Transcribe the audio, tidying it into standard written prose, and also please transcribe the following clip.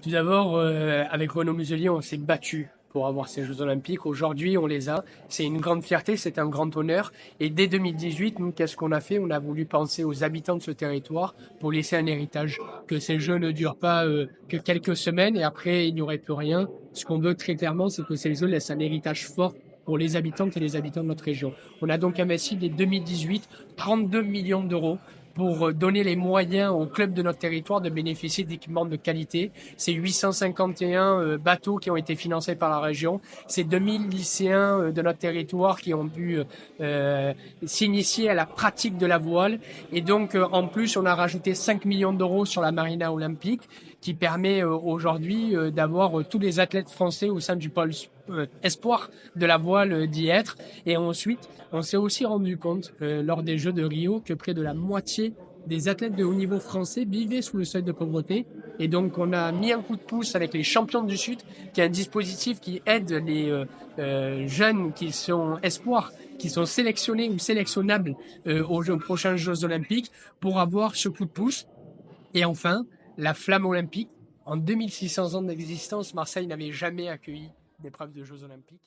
Tout d'abord, avec Renaud Muselier, on s'est battu pour avoir ces Jeux Olympiques. Aujourd'hui, on les a. C'est une grande fierté, c'est un grand honneur. Et dès 2018, nous, qu'est-ce qu'on a fait? On a voulu penser aux habitants de ce territoire pour laisser un héritage. Que ces Jeux ne durent pas que quelques semaines et après, il n'y aurait plus rien. Ce qu'on veut très clairement, c'est que ces Jeux laissent un héritage fort pour les habitantes et les habitants de notre région. On a donc investi dès 2018 32 millions d'euros pour donner les moyens aux clubs de notre territoire de bénéficier d'équipements de qualité. C'est 851 bateaux qui ont été financés par la région. C'est 2000 lycéens de notre territoire qui ont pu s'initier à la pratique de la voile. Et donc, en plus, on a rajouté 5 millions d'euros sur la marina olympique qui permet aujourd'hui d'avoir tous les athlètes français au sein du pôle espoir de la voile d'y être. Et ensuite, on s'est aussi rendu compte lors des Jeux de Rio que près de la moitié des athlètes de haut niveau français vivaient sous le seuil de pauvreté. Et donc, on a mis un coup de pouce avec les Champions du Sud, qui est un dispositif qui aide les jeunes qui sont espoirs, qui sont sélectionnés ou sélectionnables aux prochains Jeux Olympiques pour avoir ce coup de pouce. Et enfin, la flamme olympique. En 2600 ans d'existence, Marseille n'avait jamais accueilli d'épreuve de Jeux Olympiques.